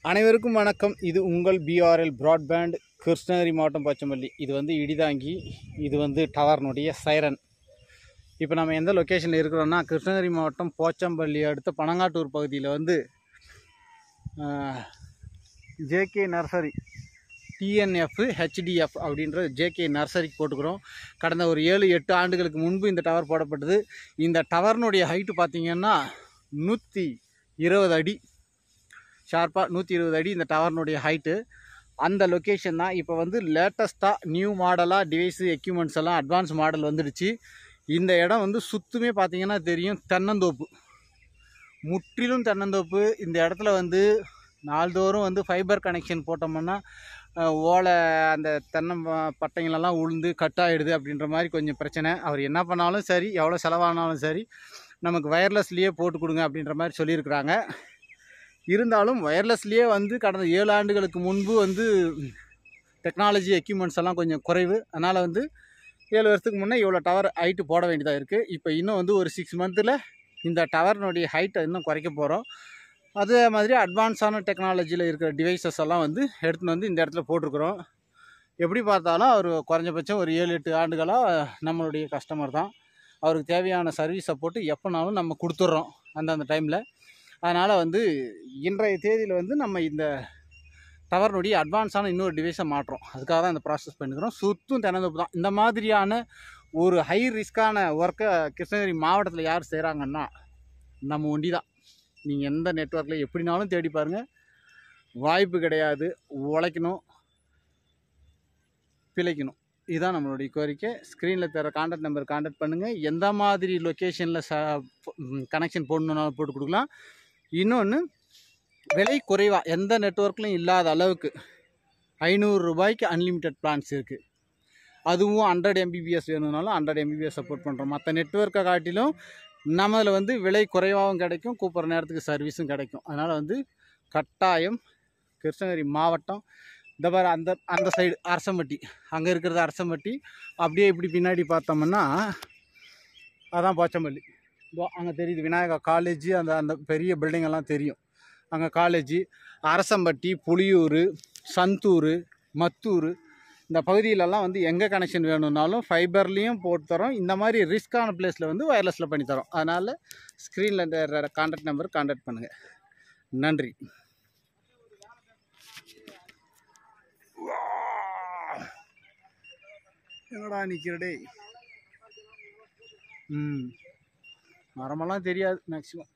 அனைவருக்கும் வணக்கம். இது உங்கள் பிஆர்எல் பிராட்பேண்ட் கிருஷ்ணகிரி மாவட்டம் போச்சம்பள்ளி. இது வந்து இடிதாங்கி, இது வந்து டவர்னுடைய சைரன். இப்போ நம்ம எந்த லொக்கேஷனில் இருக்கிறோன்னா, கிருஷ்ணகிரி மாவட்டம் போச்சம்பள்ளி அடுத்த பனங்காட்டூர் பகுதியில் வந்து ஜேகே நர்சரி டிஎன்எஃப் ஹெச்டிஎஃப் அப்படின்ற ஜேகே நர்சரிக்கு போட்டுக்கிறோம். கடந்த ஒரு 7-8 ஆண்டுகளுக்கு முன்பு இந்த டவர் போடப்பட்டது. இந்த டவர்னுடைய ஹைட்டு பார்த்திங்கன்னா 120 அடி, ஷார்ப்பாக 120 அடி இந்த டவர்னுடைய ஹைட்டு. அந்த லொக்கேஷன் தான். இப்போ வந்து லேட்டஸ்ட்டாக நியூ மாடலாக டிவைஸு எக்யூப்மெண்ட்ஸ் எல்லாம் அட்வான்ஸ் மாடல் வந்துடுச்சு. இந்த இடம் வந்து சுற்றுமே பார்த்திங்கன்னா தெரியும், தென்னந்தோப்பு, முற்றிலும் தென்னந்தோப்பு. இந்த இடத்துல வந்து நாள்தோறும் வந்து ஃபைபர் கனெக்ஷன் போட்டோம்னா ஓலை அந்த தென்னை பட்டைங்களெல்லாம் உளுந்து கட் ஆகிடுது அப்படின்ற மாதிரி கொஞ்சம் பிரச்சனை. அவர் என்ன பண்ணாலும் சரி, எவ்வளோ செலவானாலும் சரி, நமக்கு வயர்லெஸ்லேயே போட்டு கொடுங்க அப்படின்ற மாதிரி சொல்லியிருக்கிறாங்க. இருந்தாலும் வயர்லெஸ்லேயே வந்து கடந்த 7 ஆண்டுகளுக்கு முன்பு வந்து டெக்னாலஜி எக்யூப்மெண்ட்ஸ் எல்லாம் கொஞ்சம் குறைவு. அதனால் வந்து 7 வருஷத்துக்கு முன்னே இவ்வளோ டவர் ஹைட்டு போட வேண்டியதாக இருக்குது. இப்போ இன்னும் வந்து ஒரு 6 மந்த்தில் இந்த டவர்னுடைய ஹைட்டை இன்னும் குறைக்க போகிறோம். அதே மாதிரி அட்வான்ஸான டெக்னாலஜியில் இருக்கிற டிவைசஸ் எல்லாம் வந்து எடுத்துன்னு வந்து இந்த இடத்துல போட்டிருக்கிறோம். எப்படி பார்த்தாலும் அவர் குறைஞ்சபட்சம் ஒரு 7-8 ஆண்டுகளாக நம்மளுடைய கஸ்டமர் தான். அவருக்கு தேவையான சர்வீஸ் சப்போர்ட்டு எப்போனாலும் நம்ம கொடுத்துட்றோம் அந்தந்த டைமில். அதனால் வந்து இன்றைய தேதியில் வந்து நம்ம இந்த டவர்னுடைய அட்வான்ஸான இன்னொரு டிவைஸை மாட்டுறோம். அதுக்காக தான் இந்த ப்ராசஸ் பண்ணிக்கிறோம். சுற்றும் திறந்தப்பு தான். இந்த மாதிரியான ஒரு ஹை ரிஸ்க்கான ஒர்க்கை கிருஷ்ணகிரி மாவட்டத்தில் யார் செய்கிறாங்கன்னா நம்ம ஒண்டி தான். நீங்கள் எந்த நெட்வொர்க்கில் எப்படினாலும் தேடி பாருங்கள், வாய்ப்பு கிடையாது. உழைக்கணும், பிழைக்கணும். இதுதான் நம்மளுடைய கோரிக்கை. ஸ்க்ரீனில் தர கான்டாக்ட் நம்பர் கான்டாக்ட் பண்ணுங்கள். எந்த மாதிரி லொக்கேஷனில் கனெக்ஷன் போடணுன்னாலும் போட்டு கொடுக்கலாம். இன்னொன்று, விலை குறைவாக எந்த நெட்வொர்க்லையும் இல்லாத அளவுக்கு 500 ரூபாய்க்கு அன்லிமிட்டெட் பிளான்ஸ் இருக்குது. அதுவும் 100 MBPS வேணும்னாலும் 100 MBPS சப்போர்ட் பண்ணுறோம். மற்ற நெட்வொர்க்கை காட்டிலும் நம்மதில் வந்து விலை குறைவாகவும் கிடைக்கும், கூப்பிட்ற நேரத்துக்கு சர்வீஸும் கிடைக்கும். அதனால் வந்து கட்டாயம் கிருஷ்ணகிரி மாவட்டம் இந்த மாதிரி அந்த சைடு அரசம்பட்டி, அங்கே இருக்கிறது அரசம்பட்டி. அப்படியே இப்படி பின்னாடி பார்த்தோம்னா அதான் போச்சம்பள்ளி. அங்கே தெரியுது விநாயகா காலேஜ், அந்த பெரிய பில்டிங்கெல்லாம் தெரியும். அங்கே காலேஜ், அரசம்பட்டி, புளியூர், சந்தூர், மத்தூர், இந்த பகுதியிலலாம் வந்து எங்கே கனெக்ஷன் வேணும்னாலும் ஃபைபர்லேயும் போட்டு தரோம். இந்த மாதிரி ரிஸ்க்கான பிளேஸில் வந்து வயர்லெஸில் பண்ணித்தரோம். அதனால் ஸ்க்ரீனில் இந்த கான்டாக்ட் நம்பர் கான்டாக்ட் பண்ணுங்கள். நன்றி. என்னடா நிற்கிறடே. மரமெல்லாம் தெரியாது மேக்ஸிமம்.